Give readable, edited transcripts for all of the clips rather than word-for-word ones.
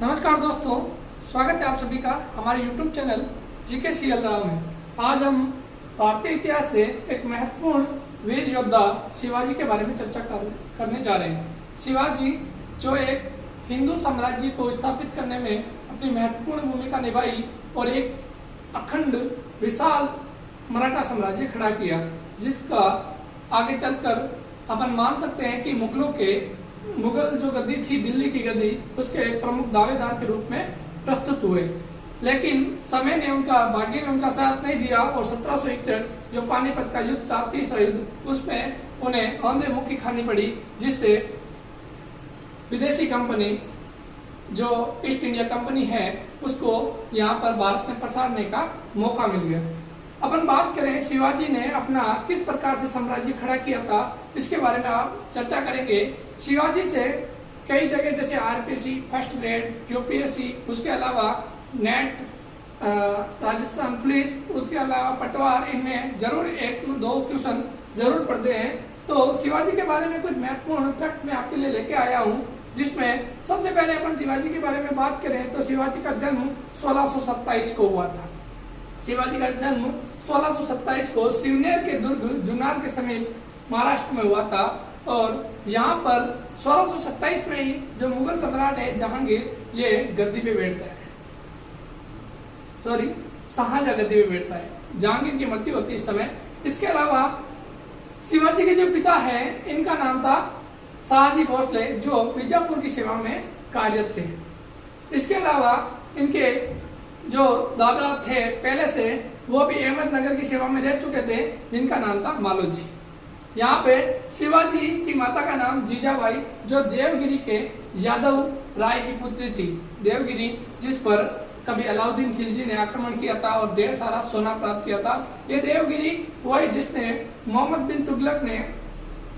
नमस्कार दोस्तों, स्वागत है आप सभी का हमारे YouTube channel GK CL Rao में। आज हम भारतीय इतिहास से एक महत्वपूर्ण वीर योद्धा शिवाजी के बारे में चर्चा करने जा रहे हैं। शिवाजी जो एक हिंदू साम्राज्य को स्थापित करने में अपनी महत्वपूर्ण भूमिका निभाई और एक अखंड विशाल मराठा साम्राज्य खड़ा किया, जिसका आगे चलकर अपन मान सकते हैं कि मुगल जो गद्दी थी, दिल्ली की गद्दी, उसके एक प्रमुख दावेदार के रूप में प्रस्तुत हुए। लेकिन समय ने भाग्य ने उनका साथ नहीं दिया और 1761 जो पानीपत का युद्ध था, तीसरा युद्ध, उसमें उन्हें औंधे मुक्की खानी पड़ी, जिससे विदेशी कंपनी जो ईस्ट इंडिया कंपनी है उसको यहाँ पर भारत में पसारने का मौका मिल गया। अपन बात करें शिवाजी ने अपना किस प्रकार से साम्राज्य खड़ा किया था, इसके बारे में आप चर्चा करेंगे। शिवाजी से कई जगह जैसे आरपीएससी, फर्स्ट ग्रेड, यूपीएससी, उसके अलावा नेट, राजस्थान पुलिस, उसके अलावा पटवार, इनमें जरूर 1-2 क्वेश्चन जरूर पढ़ते हैं। तो शिवाजी के बारे में कुछ महत्वपूर्ण फैक्ट मैं आपके लिए लेके आया हूँ, जिसमें सबसे पहले अपन शिवाजी के बारे में बात करें तो शिवाजी का जन्म 1627 को हुआ था। शिवाजी का जन्म 1627 को सिवनेर के दुर्ग जुन्नर के समीप महाराष्ट्र में हुआ था। और यहाँ पर 1627 में ही जो मुगल सम्राट है जहांगीर, ये गद्दी पे बैठता है, शाहजहां गद्दी पे बैठता है। जहांगीर की मृत्यु होती है इस समय। इसके अलावा शिवाजी के जो पिता है, इनका नाम था शाहजी भोसले, जो बीजापुर की सेवा में कार्यरत थे। इसके अलावा इनके जो दादा थे पहले से, वो भी अहमदनगर की सेवा में रह चुके थे, जिनका नाम था मालोजी। यहाँ पे शिवाजी की माता का नाम जीजाबाई, जो देवगिरी के यादव राय की पुत्री थी। देवगिरी जिस पर कभी अलाउद्दीन खिलजी ने आक्रमण किया था और ढेर सारा सोना प्राप्त किया था। ये देवगिरी वही जिसने मोहम्मद बिन तुगलक ने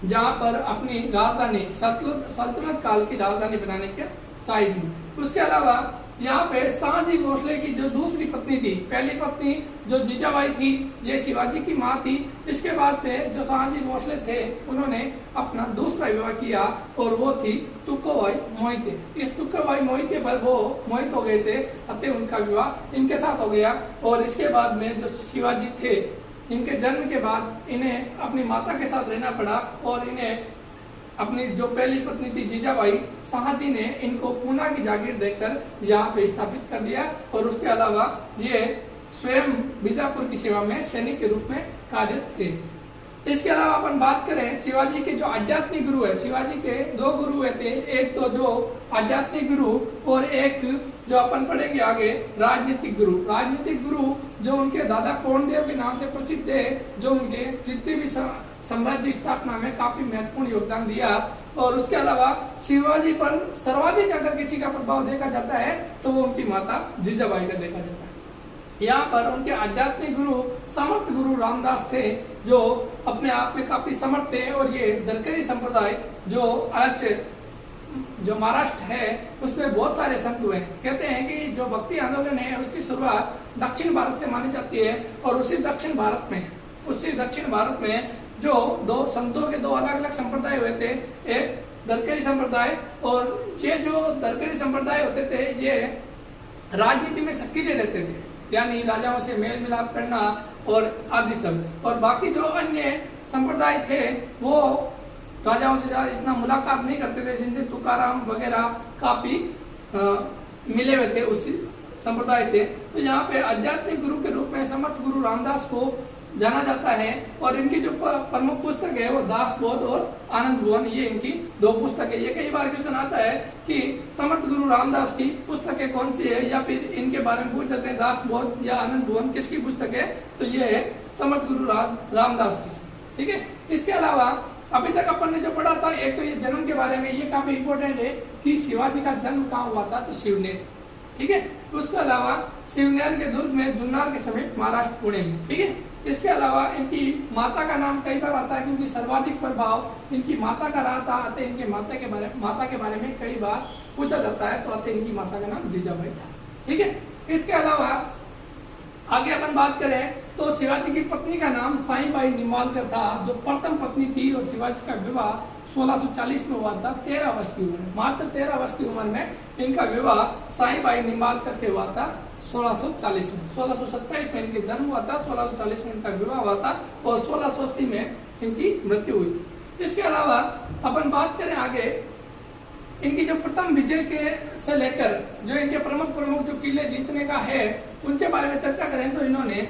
जहाँ पर अपनी राजधानी सल्तनत काल की राजधानी बनाने की चाही थी। उसके अलावा यहाँ पे शाहजी भोसले की जो दूसरी पत्नी थी, पहली पत्नी जो जीजाबाई थी, ये शिवाजी की माँ थी। इसके बाद में जो शाहजी भोसले थे, उन्होंने अपना दूसरा विवाह किया और वो थी तुक्कोबाई मोहिते। इस तुक्कोबाई मोहिते पर वो मोहित हो गए थे, अतः उनका विवाह इनके साथ हो गया। और इसके बाद में जो शिवाजी थे, इनके जन्म के बाद इन्हें अपनी माता के साथ रहना पड़ा और इन्हें अपनी जो पहली पत्नी थी जीजाबाई, शाहजी ने इनको पूना की जागीर देकर यहाँ पे स्थापित कर दिया। और उसके अलावा ये स्वयं बीजापुर की सेवा में सैनिक के रूप में कार्यरत थे। इसके अलावा अपन बात करें शिवाजी के जो आध्यात्मिक गुरु है, शिवाजी के 2 गुरु हुए थे। एक तो जो आध्यात्मिक गुरु और एक जो अपन पढ़ेंगे आगे राजनीतिक गुरु। राजनीतिक गुरु जो उनके दादा कोंडदेव के नाम से प्रसिद्ध है, जो उनके जितने भी साम्राज्य स्थापना में काफी महत्वपूर्ण योगदान दिया। और उसके अलावा शिवाजी पर सर्वाधिक अगर किसी का प्रभाव देखा जाता है तो वो उनकी माता जीजाबाई का देखा जाता है। यहाँ पर उनके आध्यात्मिक गुरु समर्थ गुरु रामदास थे, जो अपने आप में काफी समर्थ थे। और ये दरकरी संप्रदाय जो अलग से जो महाराष्ट्र है, उसमें बहुत सारे संत हुए। कहते हैं कि जो भक्ति आंदोलन है उसकी शुरुआत दक्षिण भारत से मानी जाती है। और उसी दक्षिण भारत में जो 2 संतों के 2 अलग अलग संप्रदाय हुए थे, एक दरकरी संप्रदाय, और ये जो दरकरी संप्रदाय होते थे, ये राजनीति में सक्रिय रहते थे, यानी राजाओं से मेल मिलाप करना और आदि सब। और बाकी जो अन्य संप्रदाय थे, वो राजाओं से इतना मुलाकात नहीं करते थे, जिनसे तुकाराम वगैरह काफी मिले हुए थे उसी संप्रदाय से। तो यहाँ पे आध्यात्मिक गुरु के रूप में समर्थ गुरु रामदास को जाना जाता है। और इनकी जो प्रमुख पुस्तक है वो दासबोध और आनंद भुवन, ये इनकी 2 पुस्तक है। ये कई बार क्वेश्चन आता है कि समर्थ गुरु रामदास की पुस्तकें कौन सी है, या फिर इनके बारे में पूछ जाते हैं दासबोध या आनंद भुवन किसकी पुस्तक है, तो ये है समर्थ गुरु रामदास की। ठीक है। इसके अलावा अभी तक अपन ने जो पढ़ा था, एक तो ये जन्म के बारे में, ये काफी इंपॉर्टेंट है कि शिवाजी का जन्म कहाँ हुआ था, तो सिवनेर। ठीक है। उसके अलावा सिवनेर के दुर्ग में जुन्नर के समीप महाराष्ट्र, पुणे में। ठीक है। इसके अलावा इनकी माता का नाम कई बार आता है, क्योंकि सर्वाधिक प्रभाव इनकी माता का रहा था, अतः इनके माता के बारे में कई बार पूछा जाता है, तो अतः इनकी माता का नाम जीजाबाई था। ठीक है। इसके अलावा आगे अपन बात करें तो शिवाजी की पत्नी का नाम साईबाई निंबाळकर था, जो प्रथम पत्नी थी, और शिवाजी का विवाह 1640 में हुआ था, 13 वर्ष की उम्र में। मात्र 13 वर्ष की उम्र में इनका विवाह साईबाई निंबाळकर से हुआ था 1640 में। 1627 में इनके जन्म हुआ था, 1640 में इनका विवाह हुआ था और 1680 में इनकी मृत्यु हुई थी। इसके अलावा अपन बात करें आगे, इनकी जो प्रथम विजय के से लेकर जो इनके प्रमुख जो किले जीतने का है उनके बारे में चर्चा करें तो इन्होंने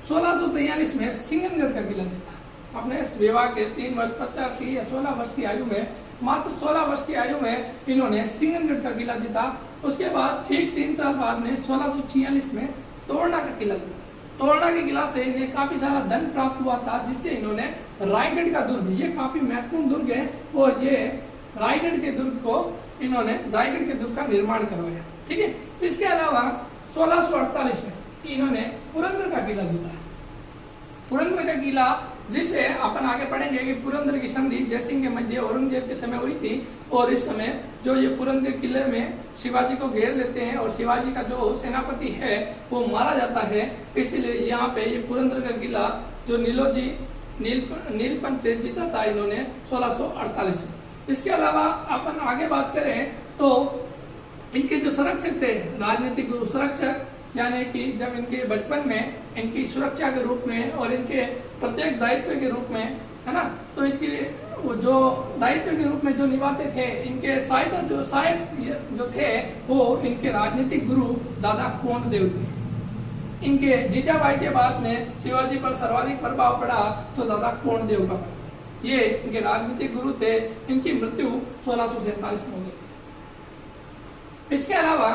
1643 में सिंगनगढ़ का किला जीता। अपने विवाह के 3 वर्ष पश्चात की या 16 वर्ष की आयु में, मात्र 16 वर्ष की आयु में इन्होंने सिंगनगढ़ का किला जीता। उसके बाद ठीक 3 साल बाद में 1646 में तोरना का किला जीता। तोरना के किला से इन्हें काफी सारा धन प्राप्त हुआ था, जिससे इन्होंने रायगढ़ का दुर्ग, ये काफी महत्वपूर्ण दुर्ग है, और ये रायगढ़ के दुर्ग को इन्होंने रायगढ़ के दुर्ग का निर्माण करवाया। ठीक है। इसके अलावा 1648 में इन्होंने पुरंदर का किला जीता। पुरंदर का किला, जिसे अपन आगे पढ़ेंगे कि पुरंदर की संधि जयसिंह के मध्य औरंगजेब के समय हुई थी, और इस समय जो ये पुरंदर किले में शिवाजी को घेर लेते हैं और शिवाजी का जो सेनापति है वो मारा जाता है। इसलिए यहाँ पे ये पुरंदर का किला जो नीलोजी नीलपंथ से जीता था इन्होंने 1648 में। इसके अलावा अपन आगे बात करें तो इनके जो संरक्षक थे, राजनीतिक गुरु संरक्षक, यानी कि जब इनके बचपन में इनकी सुरक्षा के रूप में और इनके प्रत्येक दायित्व के रूप में, है ना, तो इनकी जो दायित्व के रूप में जो निभाते थे, इनके सहायक जो थे वो इनके राजनीतिक गुरु दादा कोंडदेव थे। इनके जीजाबाई के बाद में शिवाजी पर सर्वाधिक प्रभाव पड़ा तो दादा कोंडदेव का पड़ा। ये इनके राजनीतिक गुरु थे। इनकी मृत्यु 1647 में हो गई। इसके अलावा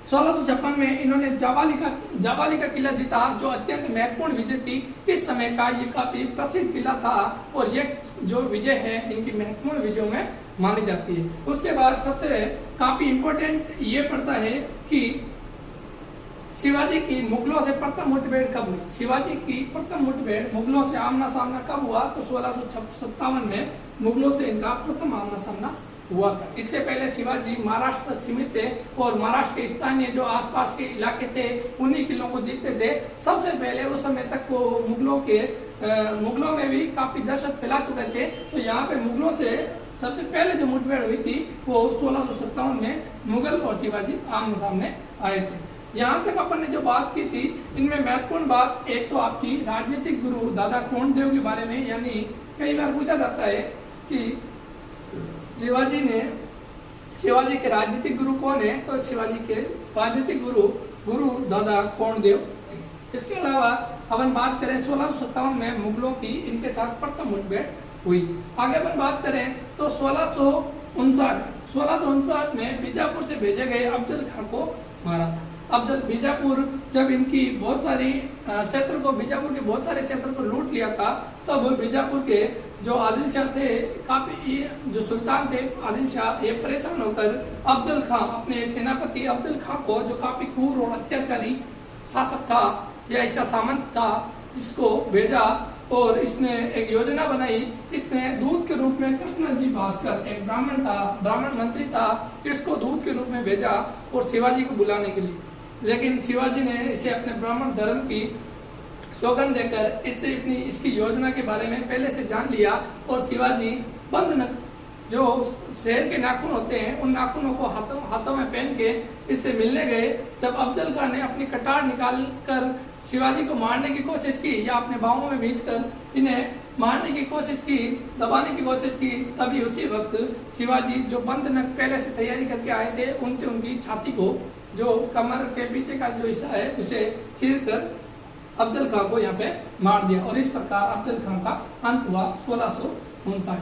1656 में इन्होंने जाबाली का किला जीता, जो अत्यंत महत्वपूर्ण विजय थी। इस समय का ये काफी प्रसिद्ध किला था और ये जो विजय है इनकी महत्वपूर्ण विजयों में मानी जाती है। उसके बाद सबसे काफी इम्पोर्टेंट ये पड़ता है कि शिवाजी की मुगलों से प्रथम मुठभेड़ कब हुई। शिवाजी की प्रथम मुठभेड़ मुगलों से आमना सामना कब हुआ, तो 1657 में मुगलों से इनका प्रथम आमना सामना हुआ था। इससे पहले शिवाजी महाराष्ट्र तक सीमित थे और महाराष्ट्र के स्थानीय जो आसपास के इलाके थे उन्हीं किलों को जीतते थे। सबसे पहले उस समय तक वो मुगलों में भी काफी दहशत फैला चुके थे। तो यहाँ पे मुगलों से सबसे पहले जो मुठभेड़ हुई थी वो 1657 में मुगल और शिवाजी आमने सामने आए थे। यहाँ तक अपन ने जो बात की थी, इनमें महत्वपूर्ण बात एक तो आपकी राजनीतिक गुरु दादा कोंडदेव के बारे में, यानी कई बार पूछा जाता है कि शिवाजी के राजनीतिक गुरु कौन है, तो शिवाजी के राजनीतिक गुरु दादा कोंडदेव थे। इसके अलावा अपन बात करें 1657 में मुगलों की इनके साथ प्रथम मुठभेड़ हुई। आगे अपन बात करें तो 1659 में बीजापुर से भेजे गए अफजल खां को मारा था। बीजापुर जब इनकी बहुत सारी बीजापुर के बहुत सारे क्षेत्र को लूट लिया था, तब बीजापुर के जो आदिल शाह थे, काफी जो सुल्तान थे आदिल शाह, ये परेशान होकर अफजल खां, अपने एक सेनापति अफजल खां को, जो काफी क्रूर और अत्याचारी शासक था या इसका सामंत था, इसको भेजा और इसने एक योजना बनाई। इसने दूत के रूप में कृष्ण जी भास्कर, एक ब्राह्मण मंत्री था, इसको दूत के रूप में भेजा और शिवाजी को बुलाने के लिए। लेकिन शिवाजी ने इसे अपने ब्राह्मण धर्म की सौगंध देकर इसकी योजना के बारे में पहले से जान लिया और शिवाजी जो शेर के नाखून होते हैं उन नाखूनों को हाथों में पहन के इससे मिलने गए। जब अफजल खान ने अपनी कटार निकाल कर शिवाजी को मारने की कोशिश की या अपने बाहों में भींचकर इन्हें मारने की कोशिश की, दबाने की कोशिश की, तभी उसी वक्त शिवाजी जो बंद नख पहले से तैयारी करके आए थे उनसे उनकी छाती को, जो कमर के पीछे का जो हिस्सा है, उसे चीर कर अफजल खां को यहाँ पे मार दिया और इस प्रकार अफजल खां का अंत हुआ 1659।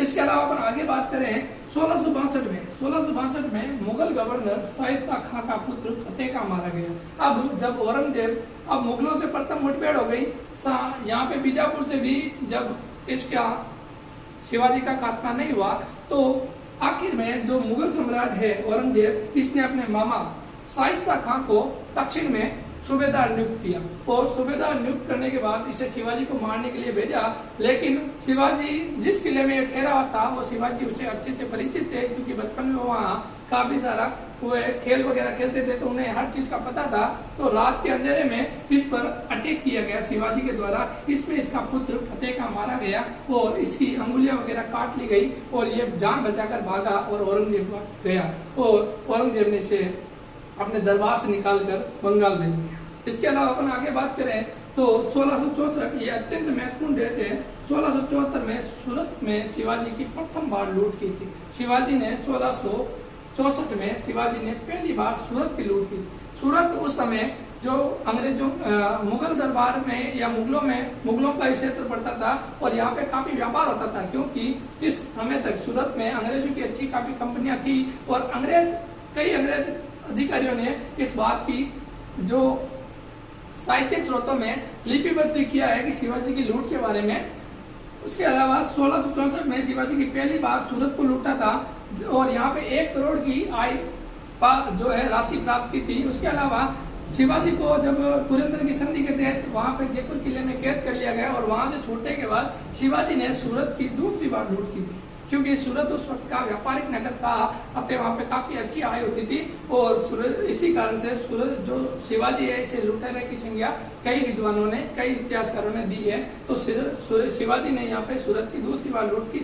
इसके अलावा अपन आगे बात करें 1662 में मुगल गवर्नर शाइस्ता खां का पुत्र फतेह खां मारा गया। अब जब औरंगजेब, अब मुगलों से प्रथम मुठभेड़ हो गई, यहाँ पे बीजापुर से भी जब इसका शिवाजी का खात्मा नहीं हुआ, तो आखिर में जो मुगल सम्राट है औरंगजेब, इसने अपने मामा शाइस्ता खां को दक्षिण में सूबेदार नियुक्त किया और सूबेदार नियुक्त करने के बाद इसे शिवाजी को मारने के लिए भेजा। लेकिन शिवाजी जिस किले में ठहरा हुआ था वो शिवाजी उसे अच्छे से परिचित थे, क्योंकि बचपन में वहाँ काफी सारा वे खेल वगैरह खेलते थे तो उन्हें हर चीज का पता था। तो रात के अंधेरे में इस पर अटैक किया गया शिवाजी के द्वारा। इसमें इसका पुत्र फतेह का मारा गया और इसकी अंगुलियां वगैरह काट ली गई और ये जान बचाकर भागा और औरंगजेब गया और औरंगजेब ने इसे अपने दरबार से निकालकर बंगाल भेज दिया। इसके अलावा अपन आगे बात करें तो 1664 ये अत्यंत महत्वपूर्ण डेट है। 1674 में सूरत में शिवाजी की प्रथम बार लूट की थी। शिवाजी ने 1664 में शिवाजी ने पहली बार सूरत की लूट की। सूरत उस समय जो अंग्रेजों मुगल दरबार में या मुगलों का क्षेत्र पड़ता था और यहाँ पे काफी व्यापार होता था, क्योंकि इस समय तक सूरत में अंग्रेजों की अच्छी काफी कंपनियां थी और कई अंग्रेज अधिकारियों ने इस बात की जो साहित्यिक स्रोतों में लिपिबद्ध भी किया है कि शिवाजी की लूट के बारे में। उसके अलावा 1664 में शिवाजी की पहली बार सूरत को लूटा था और यहाँ पे 1 करोड़ की आय जो है राशि प्राप्त की थी। उसके अलावा शिवाजी को जब पुरंदर की संधि के तहत वहां पे जयपुर किले में कैद कर लिया गया और वहां से छूटने के बाद शिवाजी ने सूरत की दूसरी बार लूट की थी, क्योंकि सूरत उस वक्त का व्यापारिक नगर था, अतः वहां पे काफी अच्छी आय होती थी और इसी कारण से सूरत जो शिवाजी है इसे लुटेरे की संज्ञा कई विद्वानों ने कई इतिहासकारों ने दी है। तो शिवाजी ने यहाँ पे सूरत की दूसरी बार लूट की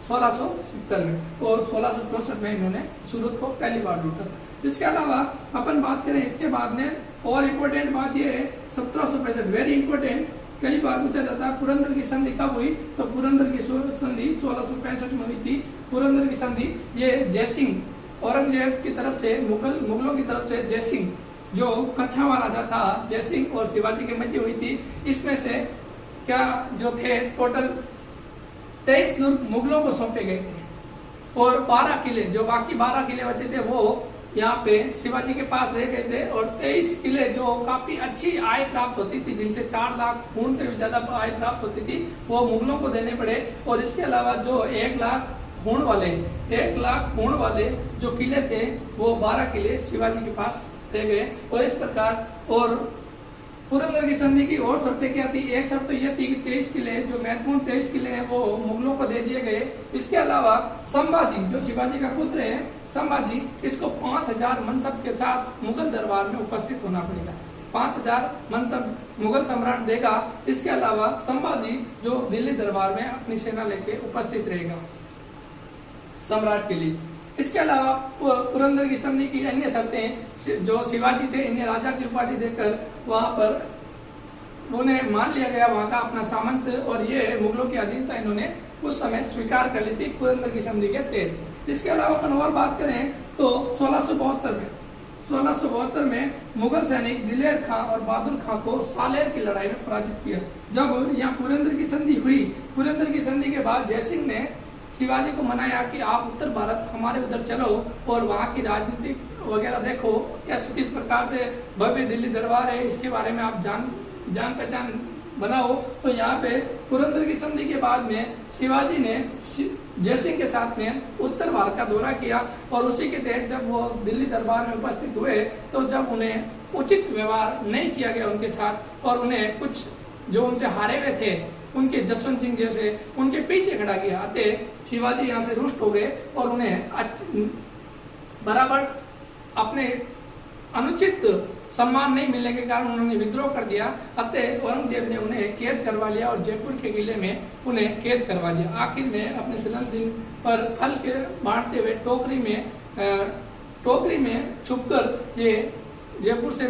1670 में और 1664 में इन्होंने सूरत को पहली बार लूटा था। इसके अलावा अपन बात करें इसके बाद में और इम्पोर्टेंट बात यह है 1765 वेरी इंपॉर्टेंट, कई बार पूछा जाता है पुरंदर की संधि कब हुई, तो पुरंदर की संधि 1665 में हुई थी। पुरंदर की संधि ये जयसिंह औरंगजेब की तरफ से मुगलों की तरफ से जयसिंह जो कच्छावा राजा था जयसिंह और शिवाजी के मध्य हुई थी। इसमें से क्या जो थे टोटल 23 दुर्ग मुगलों को सौंपे गए थे और 12 किले जो बाकी 12 किले बचे थे वो यहाँ पे शिवाजी के पास रह गए थे और 23 किले जो काफी अच्छी आय प्राप्त होती थी जिनसे 4 लाख खून से भी ज्यादा आय प्राप्त होती थी वो मुगलों को देने पड़े। और इसके अलावा जो 1 लाख खून वाले जो किले थे वो 12 किले शिवाजी के पास रह गए। और इस प्रकार और पुरंदर की संधि की और शर्तें क्या थी, एक शर्त तो यह थी कि 23 किले जो महत्वपूर्ण 23 किले हैं वो मुगलों को दे दिए गए। इसके अलावा संभाजी जो शिवाजी का पुत्र है संभाजी, इसको 5000 मनसब के साथ मुगल दरबार में उपस्थित होना पड़ेगा। 5000 मनसब मुगल सम्राट देगा। इसके अलावा संभाजी जो दिल्ली दरबार में अपनी सेना लेके उपस्थित रहेगा सम्राट के लिए। इसके अलावा पुरंदर की संधि की अन्य शर्तें जो शिवाजी थे इन्हें राजा की उपाधि देकर वहां पर उन्हें मान लिया गया वहां का अपना सामंत और ये मुगलों की अधीनता इन्होंने उस समय स्वीकार कर ली थी पुरंदर की संधि के तहत। इसके अलावा अपन और बात करें तो 1672 में मुगल सैनिक दिलेर खां और बहादुर खां को सालेर की लड़ाई में पराजित किया। जब यहाँ पुरंदर की संधि हुई, पुरंदर की संधि के बाद जयसिंह ने शिवाजी को मनाया कि आप उत्तर भारत हमारे उधर चलो और वहाँ की राजनीतिक वगैरह देखो किस प्रकार से भव्य दिल्ली दरबार है, इसके बारे में आप जान पहचान बनाओ। तो यहाँ पे पुरंदर की संधि के बाद में शिवाजी ने जयसिंह के साथ में उत्तर भारत का दौरा किया और उसी के तहत जब वो दिल्ली दरबार में उपस्थित हुए तो जब उन्हें उचित व्यवहार नहीं किया गया उनके साथ और उन्हें कुछ जो उनसे हारे हुए थे उनके जसवंत सिंह जैसे उनके पीछे खड़ा किया, अतः शिवाजी यहाँ से रुष्ट हो गए और उन्हें बराबर अपने अनुचित सम्मान नहीं मिलने के कारण उन्होंने विद्रोह कर दिया। अतः औरंगजेब ने उन्हें कैद करवा लिया और जयपुर के किले में उन्हें कैद करवा दिया। आखिर में अपने जन्मदिन पर फल के बांटते हुए टोकरी में छुपकर ये जयपुर से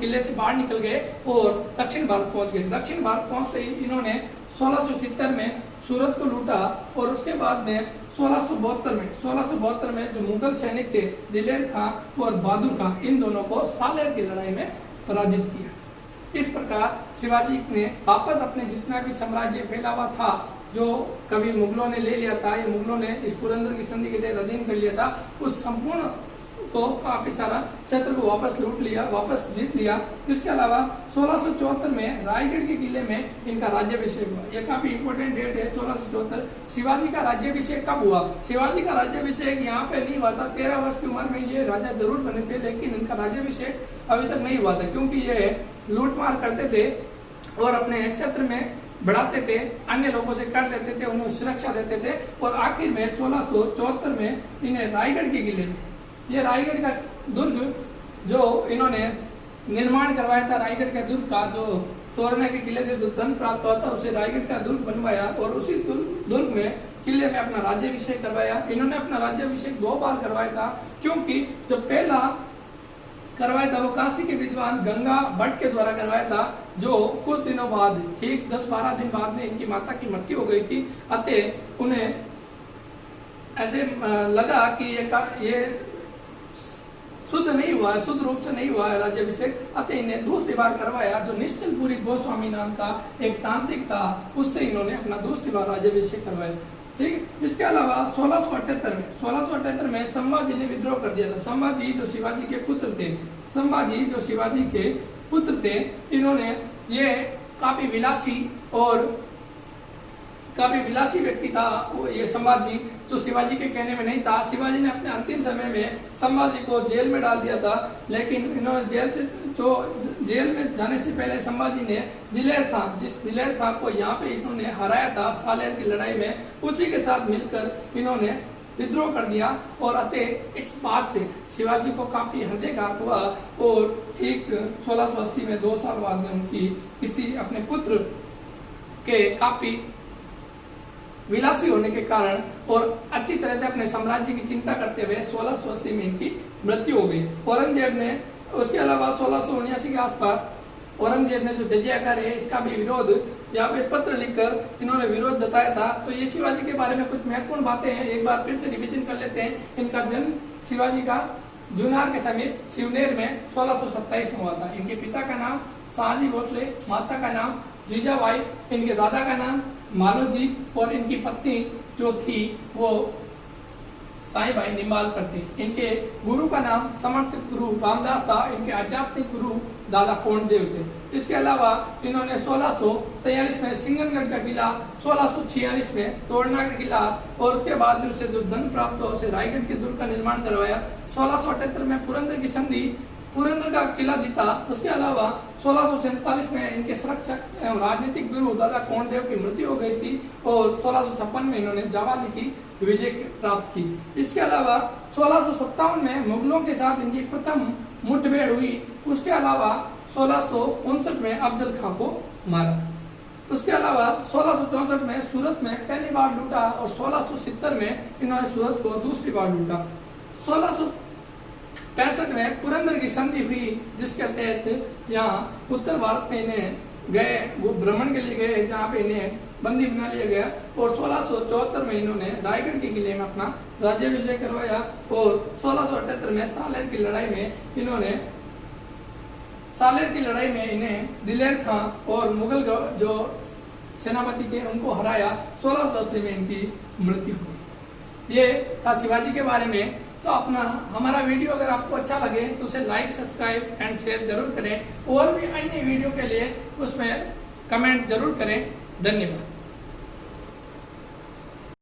किले से बाहर निकल गए और दक्षिण भारत पहुंच गए। दक्षिण भारत पहुंचते ही इन्होंने 1670 में सूरत को लूटा और उसके बाद में 1672 में जो मुगल सैनिक थे दिलेर खां और बहादुर खां इन दोनों को सालेर की लड़ाई में पराजित किया। इस प्रकार शिवाजी ने वापस अपने जितना भी साम्राज्य फैला हुआ था जो कभी मुगलों ने ले लिया था या मुगलों ने इस पुरंदर की संधि के तहत अधीन कर लिया था उस संपूर्ण को काफी सारा क्षेत्र को वापस लूट लिया, वापस जीत लिया। इसके अलावा 1674 में रायगढ़ के किले में इनका राज्याभिषेक हुआ। यह काफी इंपॉर्टेंट डेट है 1674। शिवाजी का राज्याभिषेक कब हुआ? शिवाजी का राज्याभिषेक यहाँ पे नहीं हुआ था। 13 वर्ष की उम्र में ये राजा जरूर बने थे लेकिन इनका राज्याभिषेक अभी तक नहीं हुआ था क्योंकि ये लूटमार करते थे और अपने क्षेत्र में बढ़ाते थे, अन्य लोगों से कर लेते थे, उन्हें सुरक्षा देते थे और आखिर में 1674 में इन्हें रायगढ़ के किले में, ये रायगढ़ का दुर्ग जो इन्होंने निर्माण करवाया था, रायगढ़ के दुर्ग का जो तोरने के किले से जो धन प्राप्त हुआ था उसे रायगढ़ का दुर्ग बनवाया और उसी दुर्ग में किले में अपना राज्याभिषेक करवाया। इन्होंने अपना राज्याभिषेक 2 बार करवाया था, क्योंकि जो पहला करवाया था वो काशी के विद्वान गंगा भट्ट के द्वारा करवाया था, जो कुछ दिनों बाद, ठीक 10-12 दिन बाद में इनकी माता की मृत्यु हो गई थी। अतः उन्हें ऐसे लगा कि ये शुद्ध नहीं हुआ है, शुद्ध रूप से नहीं हुआ है राज्याभिषेक, अतः इन्हें दूसरी बार करवाया। जो निश्चलपुरी गोस्वामी नाम का एक तांत्रिक था, उससे इन्होंने अपना दूसरी बार राज्याभिषेक करवाया। ठीक, इसके अलावा 1678 में संभाजी ने विद्रोह कर दिया था। संभाजी जो शिवाजी के पुत्र थे, संभाजी जो शिवाजी के पुत्र थे, इन्होंने ये काफी विलासी व्यक्ति था ये संभाजी, जो शिवाजी के कहने में नहीं था। शिवाजी ने अपने अंतिम समय में संभाजी को जेल में डाल दिया था, लेकिन इन्होंने जेल में जाने से पहले संभाजी ने दिलेर खां को यहाँ पे इन्होंने हराया था सालेर की लड़ाई में, उसी के साथ मिलकर इन्होंने विद्रोह कर दिया। और अतः इस बात से शिवाजी को काफी हृदयघात हुआ और ठीक 1680 में 2 साल बाद में उनकी किसी अपने पुत्र के काफी विलासी होने के कारण और अच्छी तरह से अपने साम्राज्य की चिंता करते हुए 1680 में इनकी मृत्यु हो गई। औरंगजेब ने उसके अलावा 1679 के आसपास औरंगजेब ने जो जजिया कर है इसका भी विरोध यहाँ पे पत्र लिखकर इन्होंने विरोध जताया था। तो ये शिवाजी के बारे में कुछ महत्वपूर्ण बातें हैं, एक बार फिर से रिवीजन कर लेते हैं। इनका जन्म शिवाजी का जूनार के समीप शिवनेर में 1627 में हुआ था। इनके पिता का नाम शाहजी भोसले, माता का नाम जीजाबाई, इनके दादा का नाम मालोजी और इनकी पत्नी जो थी वो साई भाई निम्बालकर थी। इनके गुरु का नाम समर्थ गुरु रामदास था, इनके आध्यात्मिक गुरु दादा कोंडदेव थे। इसके अलावा इन्होंने 1643 में सिंगनगढ़ का किला, 1646 में तोड़ना का किला और उसके बाद में उसे जो धन प्राप्त हुआ उसे रायगढ़ के दुर्ग का निर्माण करवाया। 1678 में पुरंदर की संधि, पुरंदर का किला जीता। उसके अलावा 1647 में इनके संरक्षक एवं राजनीतिक गुरु दादा कोंडदेव की मृत्यु हो गई थी और 1656 में इन्होंने जावाली की विजय प्राप्त की। इसके अलावा 1657 में मुगलों के साथ इनकी प्रथम मुठभेड़ हुई। उसके अलावा 1659 में अफजल खां को मारा। उसके अलावा 1664 में सूरत में पहली बार लूटा और 1670 में इन्होंने सूरत को दूसरी बार लूटा। 1665 में पुरंदर की संधि हुई, जिसके तहत यहाँ उत्तर भारत में इन्हें गए, वो भ्रमण के लिए गए, जहाँ पे इन्हें बंदी बना लिया गया और 1674 में इन्होंने रायगढ़ के किले में अपना राज्याभिषेक करवाया और 1678 में सालेर की लड़ाई में इन्हें दिलेर खां और मुगल जो सेनापति थे उनको हराया। 1680 में इनकी मृत्यु हुई। ये था शिवाजी के बारे में। तो हमारा वीडियो अगर आपको अच्छा लगे तो उसे लाइक, सब्सक्राइब एंड शेयर जरूर करें और भी अन्य वीडियो के लिए उसमें कमेंट जरूर करें। धन्यवाद।